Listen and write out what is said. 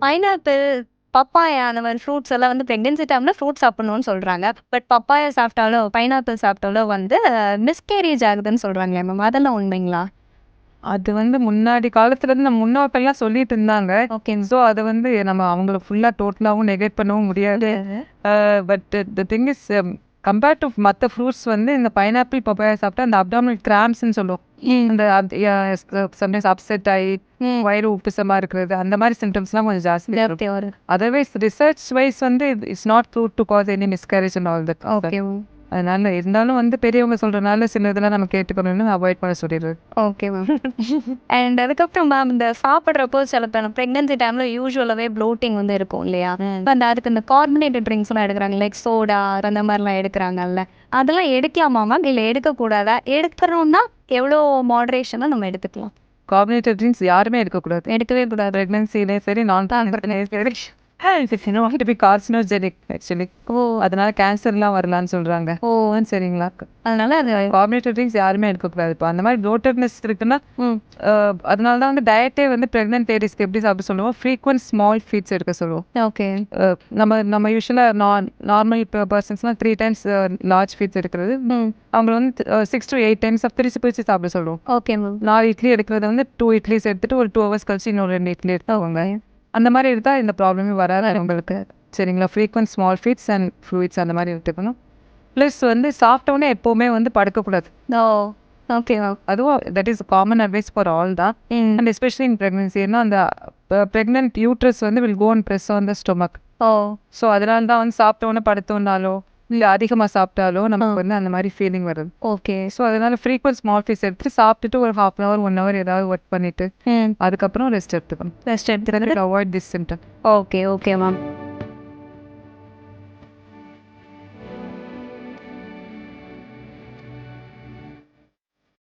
Pineapple, papaya அந்த மாரி fruits எல்லாம் வந்து பிரெக்னன்சி டைம்ல ஃப்ரூட்ஸ் சாப்பிடணும்னு சொல்றாங்க. பட் பப்பாயா சாப்பிட்டாலோ, பைனாப்பிள் சாப்பிட்டாலோ வந்து மிஸ்கேரேஜ் ஆகுதுன்னு சொல்றாங்களே மேம். அதெல்லாம் உண்மைங்களா? அது வந்து முன்னாடி காலத்துல இருந்து நம்ம முன்னோர்கள்லாம் சொல்லிட்டு இருந்தாங்க. ஓகே. ஸோ அது வந்து நம்ம அவங்கள ஃபுல்லா டோட்டலாவும் நெகேட் பண்ணவும் முடியாது. But the thing is compared to மற்ற ஃப்ரூட்ஸ் வந்து இந்த பைனாப்பிள், பப்பாயா சாப்பிட்டா அந்த அப்டாமினல் கிராம்ப்ஸ்ன்னு சொல்லுவோம். அந்த சம்டைம்ஸ் அப்செட் ஆகி வயிறு உப்புசமா இருக்கிறது அந்த மாதிரி சிம்டம்ஸ்லாம் கொஞ்சம் ஜாஸ்தியாக இருக்கும். அதர்வைஸ் ரிசர்ச் வைஸ் வந்து it's not prove to cos any miscarriage and all that. Okay. அதனால இருந்தாலும் வந்து பெரியவங்க சொல்றதுனால சில இதெல்லாம் நம்ம கேட்டுக்கணும்னு அவாய்ட் பண்ண சொல்லிடுறது. Okay ma'am. அண்ட் அதுக்கப்புறம் மேம் இந்த சாப்பிட்றப்போ சில ப்ரெக்னன்சி டைம்ல யூஸ்வலாகவே ப்ளோட்டிங் வந்து இருக்கும் இல்லையா? இப்போ அதுக்கு இந்த கார்பனேட்டட் ட்ரிங்க்ஸ்லாம் எடுக்கிறாங்க, லைக் சோடா அந்த மாதிரிலாம் எடுக்கிறாங்கல்ல, அதெல்லாம் எடுக்கலாமா மேம்? இல்லை எடுக்கக்கூடாதா? எடுக்கிறோம்னா எவ்வளோ மாடரேஷனாக நம்ம எடுத்துக்கலாம்? கார்பனேட்டட் ட்ரிங்க்ஸ் யாருமே எடுக்கக்கூடாது. எடுக்கவே கூடாது. ப்ரெக்னன்சிலே சரி, நான் ப்ரெக்னன்சிலே சரி. Want to be carcinogenic actually. அதனால கேன்சர்லாம் வரலான்னு சொல்றாங்க. சரிங்களா? அதனால அது கார்பனேட்டட் ட்ரிங்க்ஸ் யாருமே எடுக்கக்கூடாது. இப்போ அந்த மாதிரி ப்ளோட்டட்னஸ் இருக்குன்னா அதனால தான் வந்து டயட்டே வந்து ப்ரெக்னென்ட் லேடிஸ்க்கு எப்படி சாப்பிட சொல்லுவோம், ஃப்ரீக்வென்ட் ஸ்மால் ஃபீட்ஸ் எடுக்க சொல்லுவோம். ஓகே. நம்ம யூஸ்வலாக நார்மல் பர்சன்ஸ்லாம் 3 டைம்ஸ் லார்ஜ் ஃபீட்ஸ் எடுக்கிறது. அவங்க வந்து 6 to 8 டைம்ஸ் பிரித்து பிரித்து சாப்பிட சொல்லுவோம். Okay ma'am. 4 இட்லி எடுக்கிறத வந்து 2 இட்லிஸ் எடுத்துட்டு ஒரு 2 hours கழிச்சு இன்னொரு 2 இட்லி எடுத்துக்கோங்க. அந்த மாதிரி எடுத்தால் இந்த ப்ராப்ளமே வராது உங்களுக்கு. சரிங்களா? Frequent small feeds and fluids அந்த மாதிரி எடுத்துக்கணும். ப்ளஸ் வந்து சாப்பிட்டோன்னே எப்போவுமே வந்து படுக்கக்கூடாது. Okay ma'am. அதுவும் that is common advice for all தான். And especially in pregnancy. ஏன்னா அந்த ப்ரெக்னென்ட் யூட்ரஸ் வந்து will go and press on the stomach. So அதனால தான் வந்து சாப்பிட்டோன்னே படுத்தோன்னாலோ இல்லை அதிகமாக சாப்பிட்டாலோ நமக்கு வந்து அந்த மாதிரி ஃபீலிங் வருது. ஓகே. ஸோ அதனால ஃப்ரீக்வென்ட் ஸ்மால் ஃபீட்ஸ் எடுத்து சாப்பிட்டுட்டு ஒரு 1/2 hour 1 hour ஏதாவது ஒர்க் பண்ணிட்டு அதுக்கப்புறம் ரெஸ்ட் எடுத்துக்கணும். ரெஸ்ட் எடுத்துக்கிறது avoid this symptom. Okay ma'am.